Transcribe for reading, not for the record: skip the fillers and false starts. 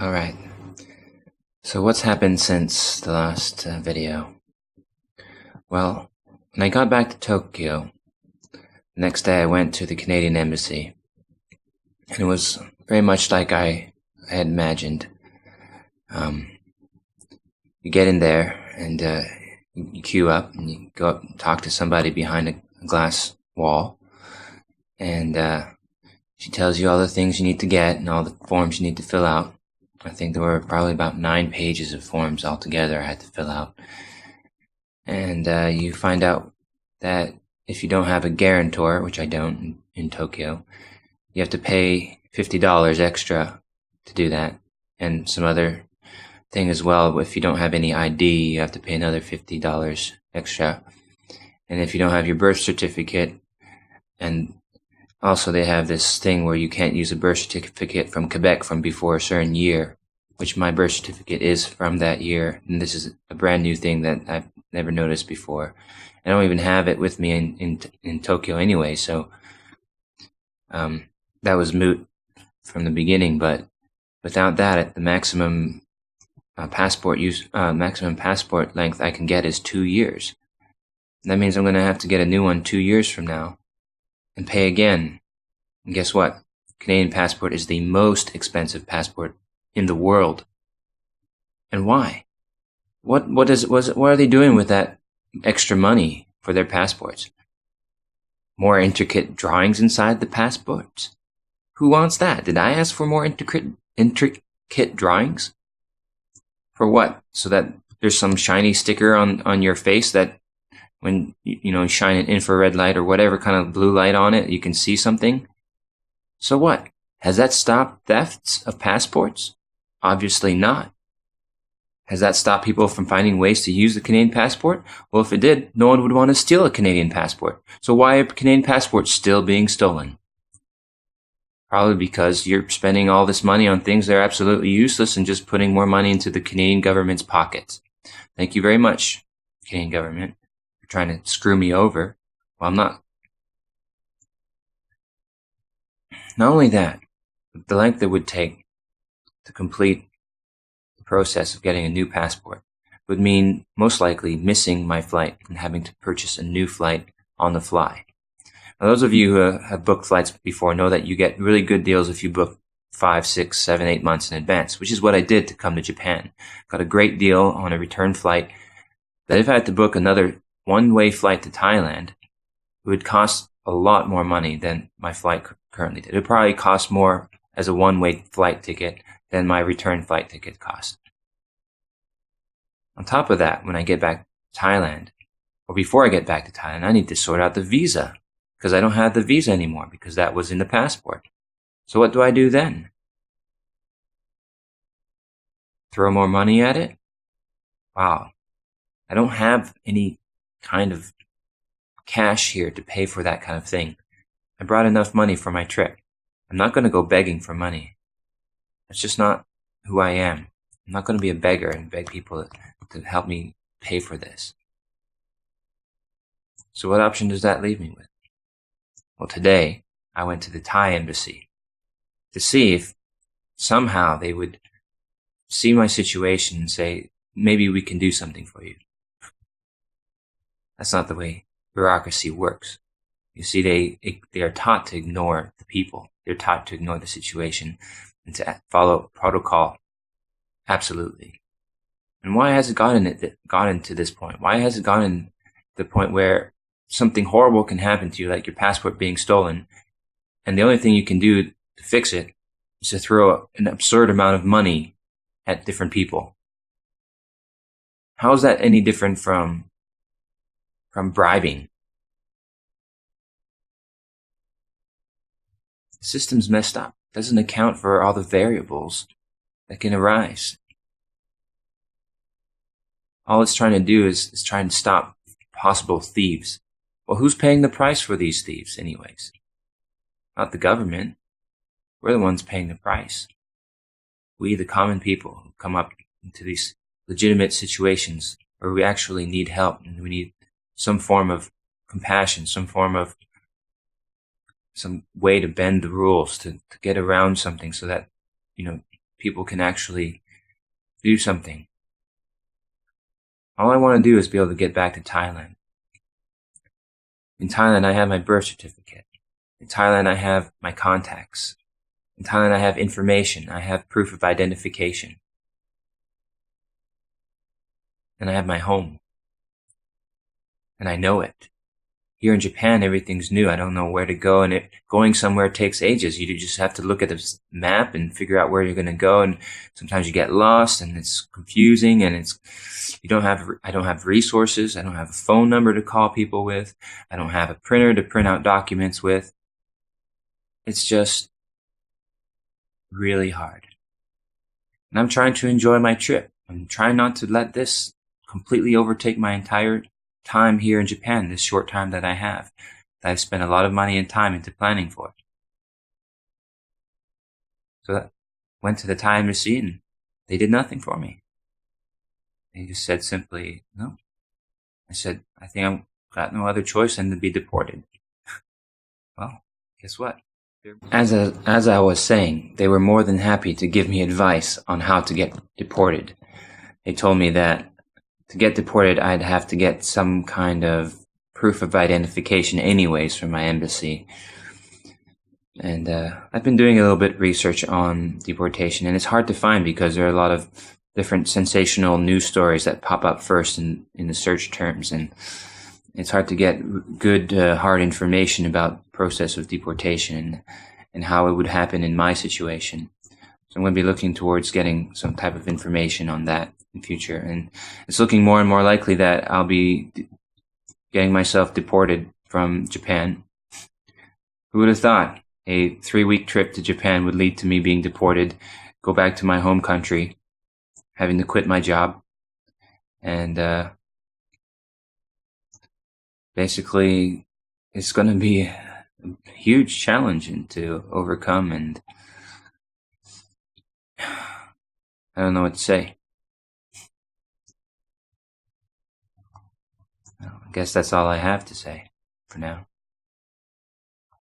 Alright, so what's happened since the last video? Well, when I got back to Tokyo, the next day I went to the Canadian Embassy, and it was very much like I had imagined. You get in there, and you queue up, and you go up and talk to somebody behind a glass wall, and she tells you all the things you need to get and all the forms you need to fill out. I think there were probably about 9 pages of forms altogether I had to fill out. And you find out that if you don't have a guarantor, which I don't in Tokyo, you have to pay $50 extra to do that. And some other thing as well, if you don't have any ID, you have to pay another $50 extra. And if you don't have your birth certificate, and also they have this thing where you can't use a birth certificate from Quebec from before a certain year, which my birth certificate is from that year. And this is a brand new thing that I've never noticed before. I don't even have it with me in Tokyo anyway, so that was moot from the beginning. But without that, the maximum passport length I can get is 2 years. That means I'm going to have to get a new one 2 years from now and pay again. And guess what? Canadian passport is the most expensive passport in the world. And why? What are they doing with that extra money for their passports? More intricate drawings inside the passports? Who wants that? Did I ask for more intricate drawings? For what? So that there's some shiny sticker on your face that when you shine an infrared light or whatever kind of blue light on it, you can see something? So what? Has that stopped thefts of passports? Obviously not. Has that stopped people from finding ways to use the Canadian passport? Well, if it did, no one would want to steal a Canadian passport. So why are Canadian passports still being stolen? Probably because you're spending all this money on things that are absolutely useless and just putting more money into the Canadian government's pockets. Thank you very much, Canadian government, for trying to screw me over. Well, I'm not. Not only that, the length it would take to complete the process of getting a new passport would mean most likely missing my flight and having to purchase a new flight on the fly. Now, those of you who have booked flights before know that you get really good deals if you book 5, 6, 7, 8 months in advance, which is what I did to come to Japan. Got a great deal on a return flight that if I had to book another one-way flight to Thailand, it would cost a lot more money than my flight currently did. It would probably cost more as a one-way flight ticket than my return flight ticket cost. On top of that, when I get back to Thailand, or before I get back to Thailand, I need to sort out the visa, because I don't have the visa anymore, because that was in the passport. So what do I do then? Throw more money at it? Wow. I don't have any kind of cash here to pay for that kind of thing. I brought enough money for my trip. I'm not going to go begging for money. That's just not who I am. I'm not going to be a beggar and beg people to help me pay for this. So what option does that leave me with? Well, today I went to the Thai embassy to see if somehow they would see my situation and say, maybe we can do something for you. That's not the way bureaucracy works. You see, they are taught to ignore the people. They're taught to ignore the situation and to follow protocol absolutely. And why has it gotten to this point? Why has it gotten to the point where something horrible can happen to you, like your passport being stolen, and the only thing you can do to fix it is to throw an absurd amount of money at different people? How is that any different from bribing? The system's messed up. It doesn't account for all the variables that can arise. All it's trying to do is trying to stop possible thieves. Well, who's paying the price for these thieves anyways? Not the government. We're the ones paying the price. We, the common people, who come up into these legitimate situations where we actually need help and we need some form of compassion, some way to bend the rules, to get around something so that, people can actually do something. All I want to do is be able to get back to Thailand. In Thailand, I have my birth certificate. In Thailand, I have my contacts. In Thailand, I have information. I have proof of identification. And I have my home. And I know it. Here in Japan, everything's new. I don't know where to go, and going somewhere takes ages. You just have to look at the map and figure out where you're going to go, and sometimes you get lost, and it's confusing, and I don't have resources. I don't have a phone number to call people with. I don't have a printer to print out documents with. It's just really hard. And I'm trying to enjoy my trip. I'm trying not to let this completely overtake my entire time here in Japan, this short time that I have, that I've spent a lot of money and time into planning for. So I went to the Thai embassy and they did nothing for me. They just said simply, no. I said, I think I've got no other choice than to be deported. Well, guess what? As I was saying, they were more than happy to give me advice on how to get deported. They told me that to get deported, I'd have to get some kind of proof of identification anyways from my embassy. And I've been doing a little bit of research on deportation, and it's hard to find because there are a lot of different sensational news stories that pop up first in the search terms, and it's hard to get good, hard information about the process of deportation and how it would happen in my situation. So I'm going to be looking towards getting some type of information on that in future. And it's looking more and more likely that I'll be getting myself deported from Japan. Who would have thought a 3-week trip to Japan would lead to me being deported, go back to my home country, having to quit my job, and basically it's going to be a huge challenge to overcome, and I don't know what to say. I guess that's all I have to say for now.